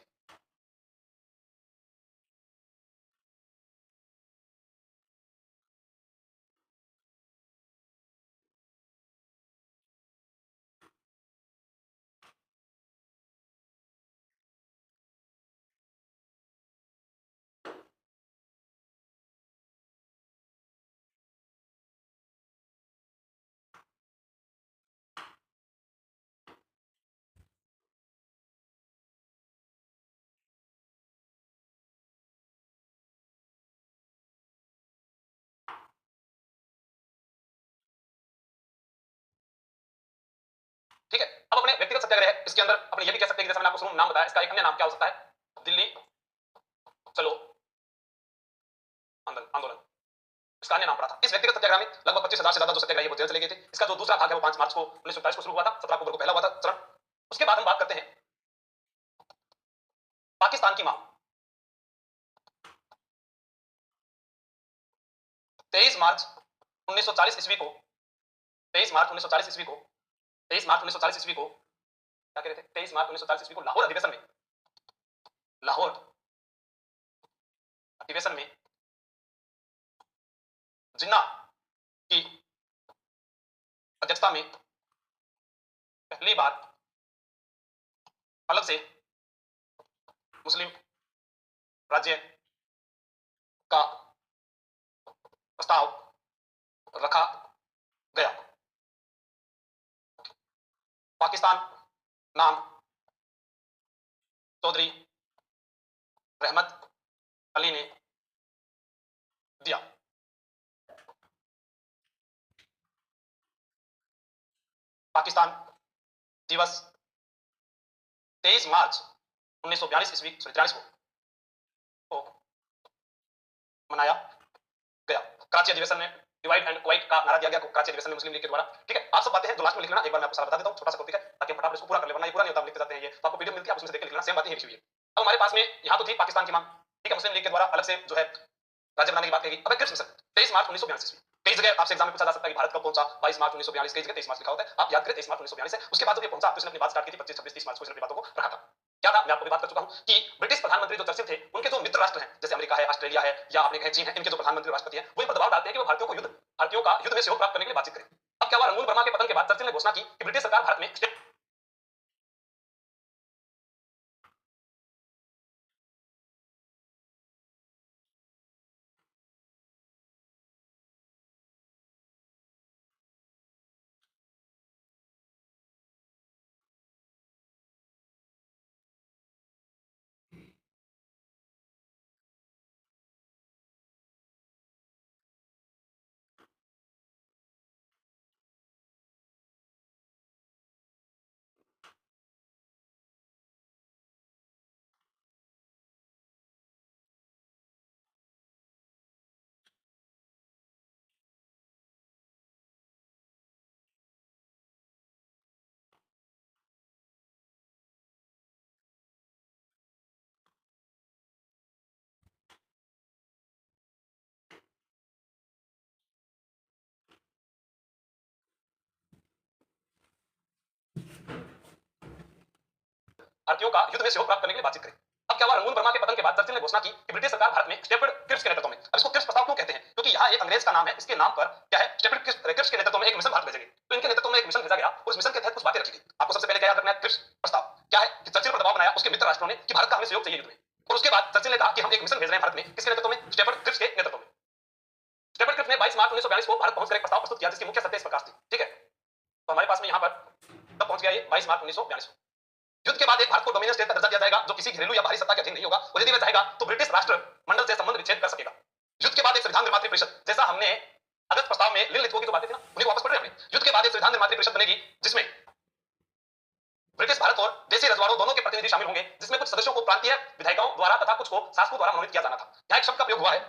ठीक है, अब अपने व्यक्तिगत सत्याग्रह इसके अंदर अपने ये भी कह सकते हैं कि जैसा मैंने आपको शुरू में नाम बताया, इसका एक अन्य नाम क्या हो सकता है? दिल्ली चलो आंदोलन। इसका अन्य नाम पड़ा था। इस व्यक्तिगत सत्याग्रह में लगभग 25,000 से ज्यादा जो सत्याग्रही वो जेल चले गए थे। इसका जो दूसरा भाग है वो 5 मार्च को 1947 को शुरू हुआ था, 17 अक्टूबर को पहला हुआ था चरण। उसके बाद हम बात करते हैं पाकिस्तान की मांग। 23 मार्च 1940 ईस्वी को 23 मार्च 1940 ईस्वी को 23 मार्च 1940 ईस्वी को क्या कह रहे थे? 23 मार्च 1940 ईस्वी को लाहौर अधिवेशन में, लाहौर अधिवेशन में जिन्ना की अध्यक्षता में पहली बार अलग से मुस्लिम राज्य का प्रस्ताव रखा गया। पाकिस्तान नाम चौधरी रहमत अली ने दिया। पाकिस्तान दिवस 23 मार्च 1942 ईस्वी 43 को मनाया गया। कराची अधिवेशन में डिवाइड एंड क्वाइट का नारा दिया गया कराची अधिवेशन में मुस्लिम लीग के द्वारा। ठीक है, आप सब बातें हैं जो लास्ट में लिख लेना। एक बार मैं आपको सारा बता देता हूं, छोटा सा टॉपिक है ताकि हम फटाफट इसको पूरा कर ले, वरना ये पूरा नहीं होता, हम लिखते जाते हैं। ये तो आपको पीडीएफ मिलती है, आप उसमें से देख के लिखना, सेम बातें ही लिखी हुई है। अब हमारे पास में यहां तो थी पाकिस्तान की मांग। ठीक है, मुस्लिम लीग के द्वारा अलग से जो है राज्य बनाने की बात कही। अब क्रिप्स मिशन 23 मार्च 1942 ईस्वी। कई जगह आपसे एग्जाम में पूछा जा सकता है कि भारत कब पहुंचा? 22 मार्च 1942, कई जगह 23 मार्च लिखा होता है। आप याद करें 23 मार्च 1942 है। उसके बाद जब ये पहुंचा तो इसने अपनी बात स्टार्ट की थी 25, 26, 30 मार्च को इसने अपनी बातों को रखा था। क्या था? मैं आपको भी बात कर चुका हूं कि ब्रिटिश प्रधानमंत्री जो चर्चिल थे, उनके जो मित्र राष्ट्र हैं जैसे अमेरिका है, ऑस्ट्रेलिया है, या आपने कहे चीन है, इनके जो प्रधानमंत्री राष्ट्रपति हैं वो इन पर दबाव डालते हैं कि वो भारतीयों का युद्ध में सहयोग प्राप्त करने के लिए बातचीत करें। अब क्या हुआ? रंगून वर्मा के पतन के बाद चर्चिल ने घोषणा की कि ब्रिटिश सरकार भारत में भारतीयों का युद्ध में सहयोग प्राप्त करने के लिए बातचीत करें। अब क्या हुआ? रंगून वर्मा के पतन के बाद चर्चिल ने घोषणा की कि ब्रिटिश सरकार भारत में स्टेफर्ड क्रिप्स के नेतृत्व में, अब इसको क्रिप्स प्रस्ताव क्यों कहते हैं? क्योंकि यहाँ एक अंग्रेज का नाम है, इसके नाम पर क्या है? स्टेफर्ड क्रिप्स के नेतृत्व में एक मिशन भारत भेजेंगे। तो इनके नेतृत्व में एक मिशन भेजा गया और उस मिशन के तहत कुछ बातें रखी गई। आपको सबसे पहले क्या याद रखना है? क्रिप्स प्रस्ताव क्या है? कि चर्चिल पर दबाव बनाया उसके मित्र राष्ट्रों ने कि भारत का हमें सहयोग चाहिए युद्ध में। और उसके बाद चर्चिल ने कहा कि हम एक मिशन भेज रहे हैं भारत में, किसके नेतृत्व में? स्टेफर्ड क्रिप्स के नेतृत्व में। मैसूर में 22 मार्च 1942 को भारत पहुंचकर एक प्रस्ताव प्रस्तुत किया जिसकी मुख्य सत्य इस प्रकार थी। ठीक है, तो हमारे पास में यहाँ पर तब पहुंच गया ये 22 मार्च 1942 को। युद्ध के बाद एक भारत को डोमिनियन स्टेट का दर्जा दिया जाएगा जो किसी घरेलू या बाहरी सत्ता के अधीन नहीं होगा और यदि वह चाहेगा तो ब्रिटिश राष्ट्र मंडल से संबंध विच्छेद कर सकेगा। युद्ध के बाद एक संविधान निर्मात्री परिषद, जैसा हमने अगस्त प्रस्ताव में लिखित की जो बातें थी ना उन्हें वापस पढ़ रहे हैं। युद्ध के बाद एक संविधान निर्मात्री परिषद बनेगी जिसमें ब्रिटिश भारत और देशी रजवाड़ों दोनों के प्रतिनिधि शामिल होंगे, जिसमें कुछ सदस्यों को प्रांतीय विधायकों द्वारा तथा कुछ को शासकों द्वारा मनोनीत किया जाना था। यहाँ एक शब्द का प्रयोग हुआ है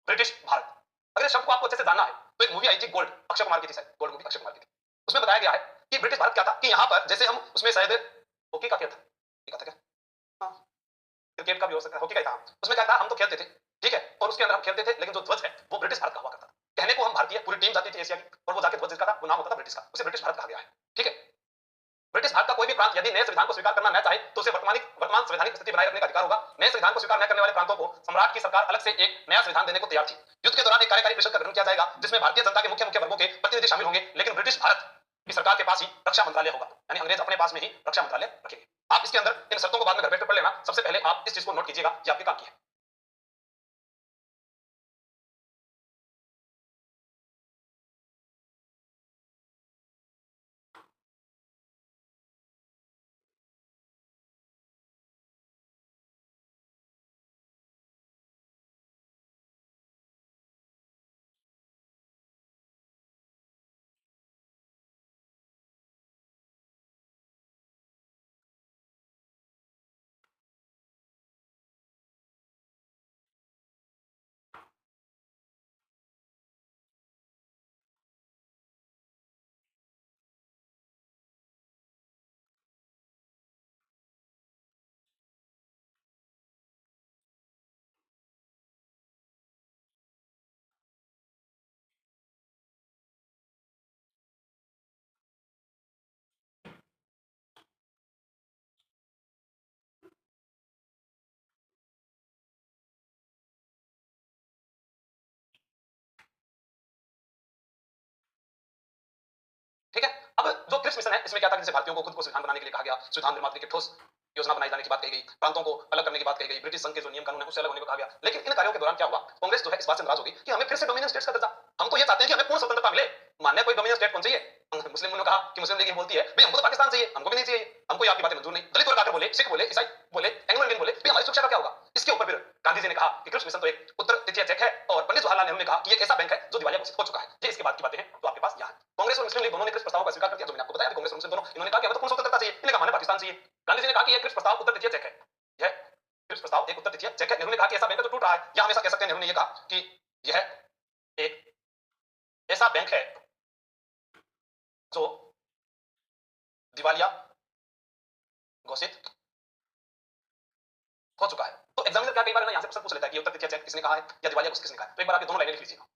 ब्रिटिश भारत। अगर इस शब्द को आपको अच्छे से जानना है तो एक मूवी आई थी गोल्ड, अक्षय कुमार की थी, शायद गोल्ड मूवी अक्षय कुमार की थी। उसमें बताया गया है कि ब्रिटिश भारत क्या था कि यहाँ पर जैसे हम उसमें शायद हॉकी का खेल था क्या, हाँ क्रिकेट का भी हो सकता है, हॉकी का ही था। उसमें क्या था, हम तो खेलते थे ठीक है, और उसके अंदर हम खेलते थे लेकिन जो ध्वज है वो ब्रिटिश भारत का हुआ करता था। कहने को हम भारतीय, पूरी टीम जाती थी एशिया की और वो जाके ध्वज जिसका था वो नाम होता था ब्रिटिश का, उसे ब्रिटिश भारत कहा गया है। ठीक है, ब्रिटिश भारत का कोई भी प्रांत यदि नए संविधान को स्वीकार करना न चाहे तो उसे वर्तमान संवैधानिक स्थिति बनाए रखने का अधिकार होगा। नए संविधान को स्वीकार न करने वाले प्रांतों को सम्राट की सरकार अलग से एक नया संविधान देने को तैयार थी। युद्ध के दौरान एक कार्यकारी परिषद का गठन किया जाएगा जिसमें भारतीय जनता के मुख्य वर्गों के प्रतिनिधि शामिल होंगे, लेकिन ब्रिटिश भारत की सरकार के पास ही रक्षा मंत्रालय होगा, यानी अंग्रेज अपने पास में ही रक्षा मंत्रालय रखेंगे। आप इसके अंदर इन शर्तों को बाद में घर बैठकर पढ़ लेना। सबसे पहले आप इस चीज को नोट कीजिएगा, ये आपके काम की है। ठीक है, अब जो क्रिप्स मिशन है इसमें क्या था कि जैसे भारतीयों को खुद को संविधान बनाने के लिए कहा गया, संविधान निर्मात्री की ठोस योजना बनाई जाने की बात कही गई, प्रांतों को अलग करने की बात कही गई, ब्रिटिश संघ के जो नियम कानून है उससे अलग होने को कहा गया। लेकिन इन कार्यों के दौरान क्या हुआ, कांग्रेस जो है इस बात से नाराज होगी कि हमें फिर से डोमिनियन स्टेट्स का दर्जा, हम तो ये चाहते हैं कि हमें पूर्ण स्वतंत्रता मिले, मानने कोई डोमिनियन स्टेट कौन चाहिए। मुस्लिम ने कहा कि मुस्लिम लीग बोलती है भाई हमको तो पाकिस्तान चाहिए, हमको भी नहीं चाहिए, हमको ये आपकी बातें मंजूर नहीं। दलित वर्ग आकर बोले, सिख बोले, ईसाई बोले, एंग्लो इंडियन बोले, भाई हमारी सुरक्षा का क्या होगा। इसके ऊपर फिर गांधी जी ने कहा कि क्रिप्स मिशन तो एक उत्तर तृतीय चेक है, और पंडित जवाहरलाल नेहरू ने कहा कि एक ऐसा बैंक है जो दिवालिया घोषित हो चुका है। ये इसके बाद की बातें हैं, तो आपके पास यहाँ कांग्रेस और मुस्लिम लीग दोनों ने क्रिप्स प्रस्ताव का स्वीकार कर दिया। जो मैंने आपको बताया कांग्रेस और मुस्लिम दोनों, इन्होंने कहा कि हमें तो पूर्ण स्वतंत्रता चाहिए, इन्होंने कहा हमें पाकिस्तान चाहिए। गांधी जी ने कहा कि ये क्रिप्स प्रस्ताव उत्तर तृतीय चेक है, यह क्रिप्स प्रस्ताव एक उत्तर तृतीय चेक है। नेहरू ने कहा कि ऐसा बैंक है जो टूट रहा है, या हमेशा कह सकते हैं नेहरू ने यह कहा कि यह एक ऐसा बैंक है जो दिवालिया घोषित हो चुका है। तो एग्जामिनर क्या कई बार ना यहां से प्रश्न पूछ लेता है कि उत्तर तृतीय चेक किसने कहा है या दिवालिया घोषित किसने कहा है। तो एक बार आप ये दोनों लाइनें लिख लीजिएगा।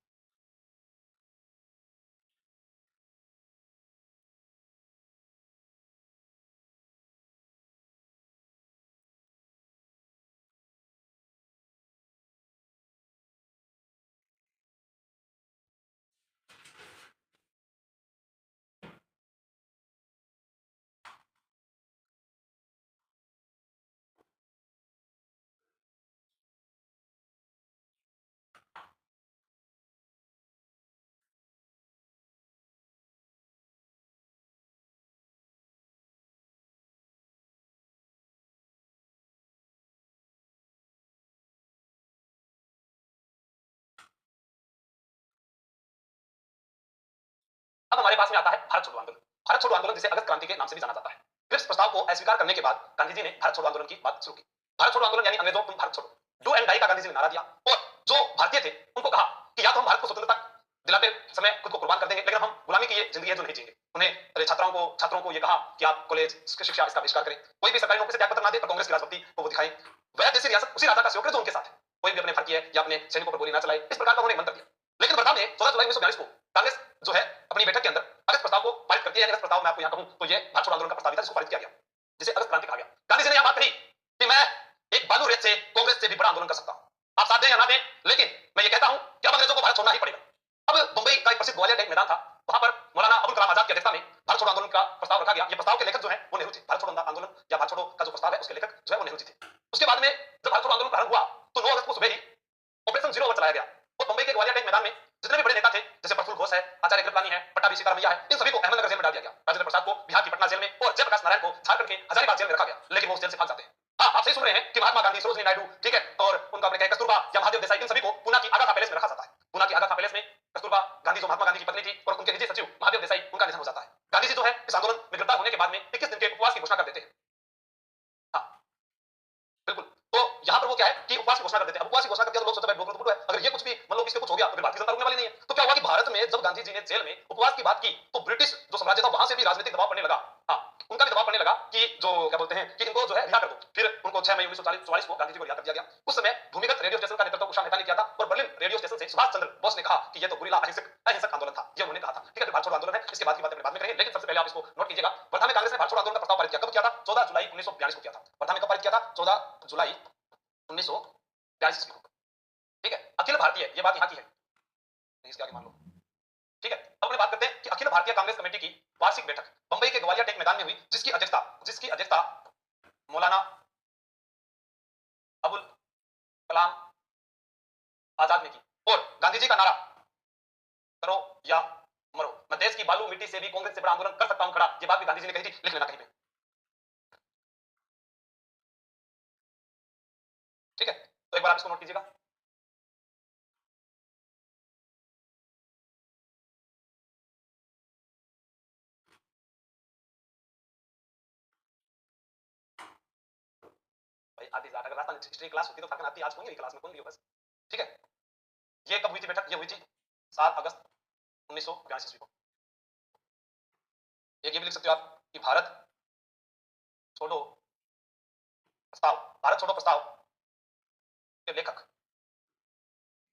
अब हमारे पास में आता है भारत छोड़ो आंदोलन। भारत छोड़ो आंदोलन जिसे अगस्त क्रांति के नाम से भी जाना जाता है। क्रिप्स प्रस्ताव को अस्वीकार करने के बाद गांधी जी ने भारत छोड़ो आंदोलन की बात शुरू की। भारत छोड़ो आंदोलन यानी अंग्रेजों तुम भारत छोड़ो, डू एंड डाई का गांधी जी ने नारा दिया, और जो भारतीय थे उनको कहा कि या तो हम भारत को स्वतंत्रता दिलाते समय खुद को कुर्बान कर देंगे, लेकिन हम गुलामी की ये जिंदगी है जो नहीं जिएंगे। उन्हें छात्रों को ये कहा कि आप कॉलेज शिक्षा इसका बहिष्कार करें, कोई भी सरकारी नौकरी से त्यागपत्र ना दे, और कांग्रेस की राजभक्ति को वो दिखाएं, वह देश रियासत उसी राजा का सहयोग करे जो उनके साथ है, कोई भी अपने भारतीय या अपने सैनिकों पर गोली ना चलाए। इस प्रकार का उन्होंने मंत्र दिया। लेकिन बता दें 16 जुलाई 1942 को कांग्रेस जो है अपनी बैठक के अंदर अगस्त प्रस्ताव को पारित करती है। अगस्त प्रस्ताव मैं आपको यहां कहूं तो ये भारत छोड़ो आंदोलन का प्रस्ताव था जिसको पारित किया गया, जिसे अगस्त क्रांति कहा गया। गांधी जी ने यह बात कही कि मैं एक बालू रेत से कांग्रेस से भी बड़ा आंदोलन कर सकता हूं, आप साथ दें या ना दें, लेकिन मैं ये कहता हूं कि अब अंग्रेजों को भारत छोड़ना ही पड़ेगा। अब मुंबई का एक प्रसिद्ध ग्वालियर का एक मैदान था, वहां पर मौलाना अबुल कलाम आजाद की अध्यक्षता में भारत छोड़ो आंदोलन का प्रस्ताव रखा गया। ये प्रस्ताव के लेखक जो है वो नेहरू थे। भारत छोड़ो आंदोलन या भारत छोड़ो का जो प्रस्ताव है उसके लेखक जो है वो नेहरू जी थे। उसके बाद में जब भारत छोड़ो आंदोलन प्रारंभ हुआ तो 9 अगस्त को सुबह ही ऑपरेशन जीरो ओवर चलाया गया, और मुंबई के ग्वालियर के मैदान में जितने भी बड़े नेता थे, जैसे प्रफुल्ल घोष है, आचार्य कृपलानी है, पट्टाभी सीतारामैया है, इन सभी को अहमदनगर जेल में डाल दिया गया। राजेंद्र प्रसाद को बिहार की पटना जेल में और जयप्रकाश नारायण को झारखंड के हजारीबाग जेल में रखा गया, लेकिन वो उस जेल से भाग जाते हैं। हाँ, आप सही सुन रहे हैं कि महात्मा गांधी, सरोजिनी नायडू, ठीक है, और उनका अपने कस्तूरबा या महादेव देसाई, इन सभी को पूना की आगा खां पैलेस में रखा जाता है। पूना की आगा खां पैलेस में कस्तूरबा गांधी, जो महात्मा गांधी की पत्नी थी, और उनके निजी सचिव महादेव देसाई, उनका निधन हो जाता है। गांधी जी जो है इस आंदोलन में गिरफ्तार होने के बाद में 21 दिन के उपवास की घोषणा कर देते हैं। हाँ, बिल्कुल। तो यहाँ पर वो क्या है कि उपवास की घोषणा कर देते हैं। अब उपवास की घोषणा करते हैं तो लोग सोचते हैं भाई है, अगर ये कुछ भी मतलब इसके कुछ हो गया तो फिर भारतीय जनता रुकने वाली नहीं है। तो क्या हुआ कि भारत में जब गांधी जी ने जेल में उपवास की बात की तो ब्रिटिश जो साम्राज्य था वहां से भी राजनीतिक दबाव पड़ने लगा। हाँ, उनका भी दबाव पड़ने लगा कि जो क्या बोलते हैं कि इनको जो है रिहा कर दो। फिर उनको 6 मई 1944 को गांधी जी को रिहा कर दिया गया। उस समय भूमिगत रेडियो स्टेशन का नेतृत्व उषा मेहता ने किया था और बर्लिन रेडियो स्टेशन से सुभाष चंद्र बोस ने कहा कि ये तो गुरिल्ला अहिंसक आंदोलन था, ये उन्होंने कहा था। ठीक है, भारत छोड़ो आंदोलन है, इसके बाद की बातें बाद में करेंगे, लेकिन सबसे पहले आप इसको नोट कीजिएगा। वर्धा में कांग्रेस ने भारत छोड़ो आंदोलन का प्रस्ताव पारित किया। कब किया था? 14 जुलाई 1942 को किया था। वर्धा में कब पारित किया था? 14 जुलाई 1942 ईस्वी को। ठीक है, अखिल भारतीय, ये बात यहाँ की है, इसके आगे मान लो। ठीक है, अब अपने बात करते हैं कि अखिल भारतीय कांग्रेस कमेटी की वार्षिक बैठक बंबई के ग्वालियर टेक मैदान में हुई, जिसकी अध्यक्षता मौलाना अबुल कलाम आजाद ने की। और गांधी जी का नारा करो या मरो, मैं देश की बालू मिट्टी से भी कांग्रेस से बड़ा आंदोलन कर सकता हूं खड़ा, ये बात भी गांधी जी ने कही थी, लिख लेना कहीं पे। ठीक है, तो एक बार आप इसको नोट कीजिएगा। भाई आधी जाट अगर राजस्थान हिस्ट्री क्लास होती तो फर्क आती, आज कौन नहीं क्लास में, कौन भी हो बस। ठीक है, ये कब हुई थी बैठक? ये हुई थी 7 अगस्त 1982 ईस्वी को। एक ये भी लिख सकते हो आप कि छोड़ो भारत छोड़ो प्रस्ताव के लेखक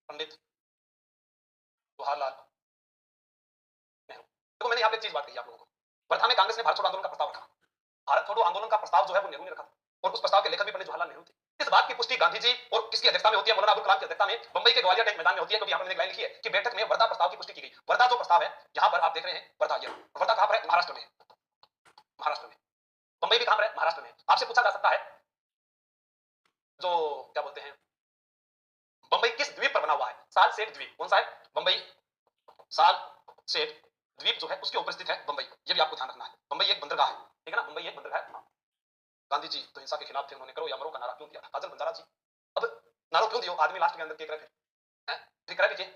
पंडित जवाहरलाल नेहरू। देखो मैंने यहाँ पे एक चीज बात कही आप लोगों को, वर्धा में कांग्रेस ने भारत छोड़ो आंदोलन का प्रस्ताव रखा। भारत छोड़ो आंदोलन का प्रस्ताव जो है वो नेहरू ने रखा और उस प्रस्ताव के लेखक भी पंडित जवाहरलाल नेहरू थे। इस बात की पुष्टि गांधी जी और किसकी अध्यक्षता में होती है? मौलाना अबुल कलाम की अध्यक्षता में बंबई के ग्वालियर टेक मैदान में होती है। क्योंकि यहाँ पर मैंने एक लाइन लिखी है कि बैठक में वर्धा प्रस्ताव की पुष्टि की गई। वर्धा जो प्रस्ताव है, यहाँ पर आप देख रहे हैं वर्धा, ये वर्धा कहां पर है? महाराष्ट्र में। महाराष्ट्र में। बंबई भी कहां पर है? महाराष्ट्र में। आपसे पूछा जा सकता है जो क्या बोलते हैं बंबई किस द्वीप पर बना हुआ है? साल सेठ द्वीप। कौन सा है? बंबई साल सेठ द्वीप जो है उसके ऊपर स्थित है बंबई, ये भी आपको ध्यान रखना है। बंबई एक बंदरगाह है, ठीक है ना, बंबई एक बंदरगाह है। गांधी जी तो हिंसा के खिलाफ थे, उन्होंने करो या मरो का नारा क्यों दिया? काजल बंजारा जी, अब नारा क्यों दियो? आदमी लास्ट के अंदर के करे फिर करे लीजिए।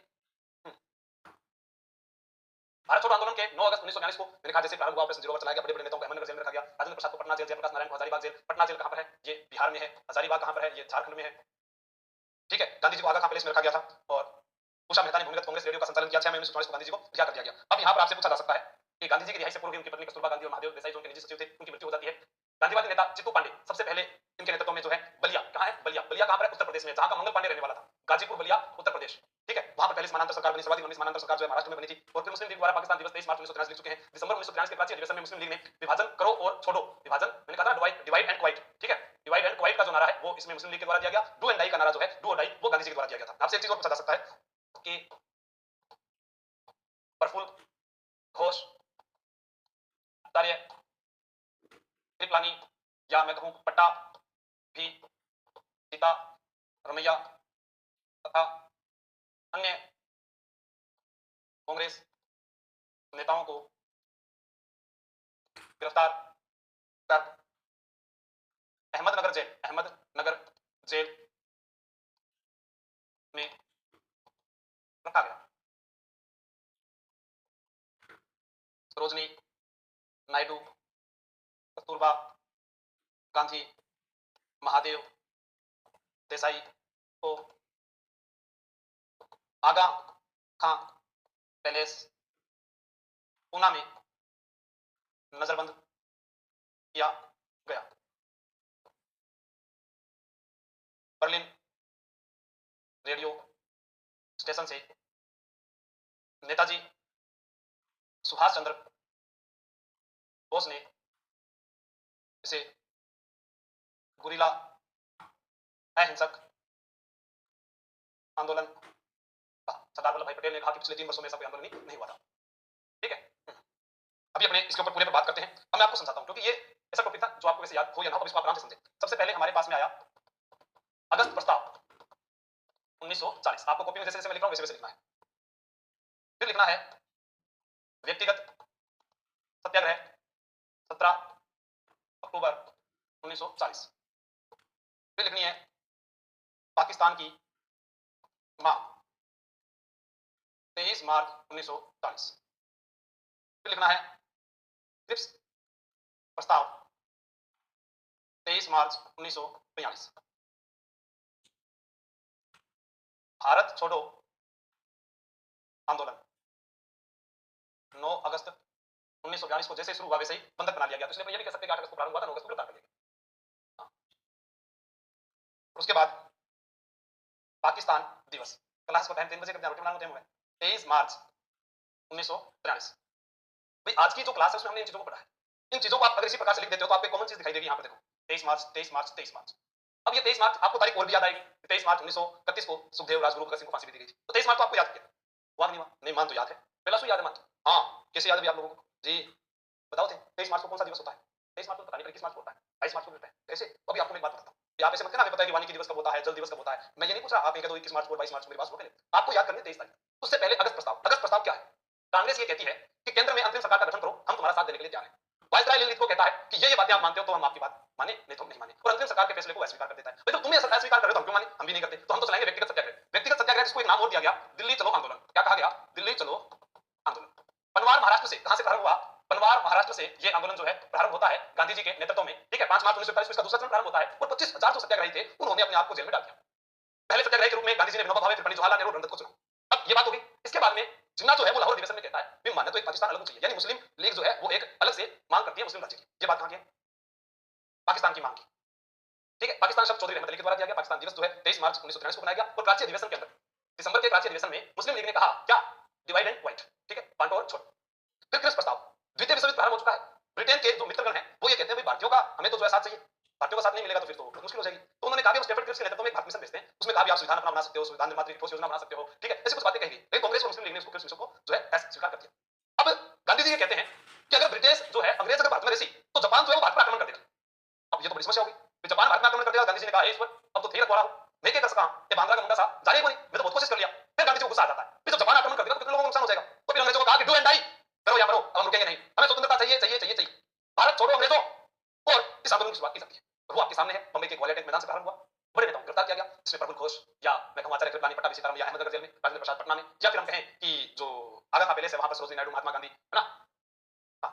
भारत छोड़ो आंदोलन के 9 अगस्त 1942 को मैंने कहा जैसे प्रारंभ हुआ, ऑपरेशन जीरो ओवर चलाया गया, बड़े बड़े नेताओं को अहमदनगर जेल में रखा गया। राजेंद्र प्रसाद को पटना जेल, जयप्रकाश नारायण को हजारीबाग जेल। पटना जेल कहां पर है? ये बिहार में है। हजारीबाग कहां पर है? ये झारखंड में है। ठीक है, गांधी जी को आगा खां पैलेस में रखा गया था और उषा मेहता ने भूमिगत कांग्रेस रेडियो का संचालन किया। 6 मई 1944 को गांधी जी को रिहा कर दिया गया। अब यहाँ पर आपसे पूछा जा सकता है कि गांधी जी की रिहाई से पूर्व भी उनकी पत्नी कस्तूरबा गांधी और महादेव देसाई जो उनके निजी सचिव थे, उनकी मृत्यु हो जाती है। गांधीवादी नेता चित्तू पांडे सबसे पहले इनके नेतृत्व में जो है बलिया, कहां है बलिया? बलिया कहां पर है? उत्तर प्रदेश में, जहां का मंगल पांडे रहने वाला था। गाजीपुर बलिया उत्तर प्रदेश। ठीक है, वहां पर पहली समानांतर सरकार बनी। सर्वाधिक लंबी समानांतर सरकार जो है महाराष्ट्र में बनी थी। और फिर मुस्लिम लीग द्वारा पाकिस्तान दिवस 23 मार्च 1993 लिख चुके हैं। दिसंबर 1993 के प्राचीन अधिवेशन में मुस्लिम लीग ने विभाजन करो और छोड़ो, विभाजन मैंने कहा था डिवाइड एंड क्वाइट, ठीक है, डिवाइड एंड क्वाइट का जो नारा है वो इसमें मुस्लिम लीग के द्वारा दिया गया। डू एंड डाई का नारा जो है डू और डाई वो गांधी जी के द्वारा दिया गया था। आपसे एक चीज और पूछा जा सकता है कि प्रफुल्ल घोष, आचार्य कृपलानी या मैं कहूं पट्टा भी सीता रमैया तथा अन्य कांग्रेस नेताओं को गिरफ्तार कर अहमदनगर जेल में रखा गया। सरोजनी नायडू, कस्तूरबा गांधी, महादेव देसाई को आगा खां पैलेस पूना में नजरबंद किया गया। बर्लिन रेडियो स्टेशन से नेताजी सुभाष चंद्र बोस ने इसे गुरिल्ला अहिंसक आंदोलन कहा। सरदार वल्लभ भाई पटेल ने कहा कि पिछले 3 वर्षों में ऐसा कोई आंदोलन नहीं हुआ था। ठीक है, अभी अपने इसके ऊपर पूरे पर बात करते हैं। अब मैं आपको समझाता हूं क्योंकि ये ऐसा टॉपिक था जो आपको वैसे याद हो या ना हो, इसको आप आराम से समझें। सबसे पहले हमारे पास में आया अगस्त प्रस्ताव 1940। आपको कॉपी में जैसे जैसे मैं लिख रहा हूं वैसे वैसे लिखना है। फिर लिखना है व्यक्तिगत सत्याग्रह 17 अक्टूबर 1940। फिर लिखनी है पाकिस्तान की मांग 23 मार्च 1940। फिर लिखना है ट्रिप्स प्रस्ताव 23 मार्च 1942। भारत छोड़ो आंदोलन 9 अगस्त 1942 को जैसे शुरू हुआ वैसे ही बंधक बना लिया गया। तो इसलिए ये नहीं कह सकते कि 8 अगस्त को प्रारंभ हुआ था, 9 अगस्त को गिरफ्तार कर लिया गया। हाँ। उसके बाद पाकिस्तान दिवस, क्लास को टाइम 3 बजे कर दिया, रोटी बनाने को टाइम हुआ है 23 मार्च 1943। भाई आज की जो क्लास है उसमें हमने इन चीजों को पढ़ा है। इन चीजों को आप अगर इसी प्रकार से लिख देते हो तो आपको कॉमन चीज दिखाई देगी। यहाँ पर देखो 23 मार्च। अब ये 23 मार्च आपको तारीख और भी याद आएगी। 23 मार्च 1931 को सुखदेव राजगुरु भगत सिंह को फांसी भी दी गई थी। तो 23 मार्च तो आपको याद किया, हुआ नहीं हुआ? नहीं मान तो याद है, पहला सु याद है मान। हाँ कैसे याद है आप लोगों को जी बताओ थे? 23 मार्च को कौन सा दिवस होता है? 23 मार्च को पता नहीं, 21 मार्च को होता है, 22 मार्च को होता है। कैसे? अभी आपको मैं एक बात बताता हूँ। आप ऐसे मत कहना हमें पता है कि वानिकी दिवस कब होता है, जल दिवस कब होता है। मैं ये नहीं पूछ रहा, आप ये कह दो 21 मार्च को 22 मार्च को, मेरी बात सुनो पहले। आपको याद करनी है 23 तारीख। उससे पहले अगस्त प्रस्ताव। अगस्त प्रस्ताव क्या है? कांग्रेस ये कहती है कि केंद्र में अंतरिम सरकार का गठन करो, हम तुम्हारा साथ देने के लिए तैयार हैं। वायसराय ललित को कहता है कि ये बातें आप मानते हो तो हम आपकी बात माने, नहीं तो हम नहीं माने। और अंतरिम सरकार के फैसले को अस्वीकार कर देता है। तो तुम्हें अस्वीकार कर रहे हो तो हम क्यों माने? हम भी नहीं करते। तो हम तो चलाएंगे व्यक्तिगत सत्याग्रह। व्यक्तिगत सत्याग्रह जिसको एक नाम और दिया गया, दिल्ली चलो आंदोलन। क्या कहा गया? दिल्ली चलो आंदोलन। पनवार महाराष्ट्र से, कहां से प्रारंभ हुआ? पनवार महाराष्ट्र से ये आंदोलन जो है प्रारंभ होता है गांधी जी के नेतृत्व में। ठीक है, 5 मार्च 1941 को इसका दूसरा चरण प्रारंभ होता है और 25,000 जो सत्याग्रही थे उन्होंने अपने आप को जेल में डाल दिया। पहले सत्याग्रही के रूप में गांधी जी ने विनोबा भावे, फिर पंडित जवाहरलाल नेहरू, रंगत को चुना। अब ये बात होगी। इसके बाद में जिन्ना जो है वो लाहौर अधिवेशन में कहता है भी माने तो एक पाकिस्तान अलग चाहिए, यानी मुस्लिम लीग जो है वो एक अलग से मांग करती है मुस्लिम राज्य की। ये बात कहां की है? पाकिस्तान की मांग की। ठीक है, पाकिस्तान शब्द चौधरी रहमत अली के द्वारा दिया गया। पाकिस्तान दिवस जो है 23 मार्च 1943 को मनाया गया और प्राच्य अधिवेशन के अंदर दिसंबर के प्राच्य अधिवेशन में मुस्लिम लीग ने कहा क्या? Divide and white. ठीक है, बांटो और छोड़ो। फिर क्रिप्स प्रस्ताव। द्वितीय विश्व युद्ध प्रारंभ हो चुका है। ब्रिटेन के जो मित्रगण हैं वो ये कहते हैं भाई भारतीयों का हमें तो जो है साथ चाहिए, भारतीयों का साथ नहीं मिलेगा तो फिर तो मुश्किल हो जाएगी। तो उन्होंने कहा कि स्टेफर्ड क्रिप्स के नेतृत्व में एक भारत मिशन भेजते हैं। उसमें कहा भी आप संविधान अपना बना सकते हो, संविधान निर्मात्री ठोस योजना बना सकते हो। ठीक है, ऐसी कुछ बातें कही। लेकिन कांग्रेस और मुस्लिम लीग ने उसको क्रिप्स मिशन को जो है स्वीकार कर दिया। अब गांधी जी ये कहते हैं कि अगर ब्रिटिश जो है अंग्रेज अगर भारत में रही तो जापान जो है वो भारत पर आक्रमण कर देगा। अब ये तो बड़ी समस्या होगी। फिर जापान भारत में आक्रमण कर देगा। गांधी जी ने कहा इस पर अब तो थे रखवाड़ा हो, मैं क्या कर सका? ये बांद्रा का मुंडा सा जाने को नहीं, मैं तो बहुत कोशिश कर लिया। फिर गांधी जी को गुस्सा आ जाता है, फिर जब जापान आक्रमण कर देगा तो कितने लोगों को नुकसान हो जाएगा। तो फिर अंग्रेजों को कहा कि डू एंड डाई, करो या मरो, अब हम रुकेंगे नहीं, हमें स्वतंत्रता चाहिए चाहिए चाहिए चाहिए, भारत छोड़ो अंग्रेजों। और इस आंदोलन की शुरुआत की जाती है और वो आपके सामने है। बम्बई के ग्वालियर मैदान से प्रारंभ हुआ। बड़े नेताओं को गिरफ्तार किया गया, जिसमें प्रफुल्ल घोष या मैं कहूं आचार्य कृपलानी पट्टाभी सीताराम या अहमदनगर जेल में, राजेंद्र प्रसाद पटना में, या फिर हम कहें कि जो आगा था पहले से वहां पर सरोजिनी नायडू, महात्मा गांधी, है ना? हाँ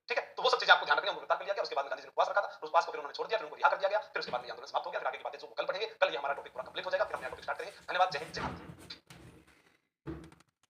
ठीक है, तो वो सब चीजें आपको ध्यान रखनी है। उनको गिरफ्तार कर लिया गया। उसके बाद गांधी जी ने उपवास रखा था, उस उपवास को फिर उन्होंने छोड़ दिया, फिर उनको रिहा कर दिया गया। फिर उसके बाद ये आंदोलन समाप्त हो गया। फिर आगे की बातें जो कल पढ़ेंगे, कल ये हमारा टॉपिक पूरा कंप्लीट हो जाएगा। फिर हम नया टॉपिक स्टार्ट करेंगे। धन्यवाद। जय हिंद, जय भारत।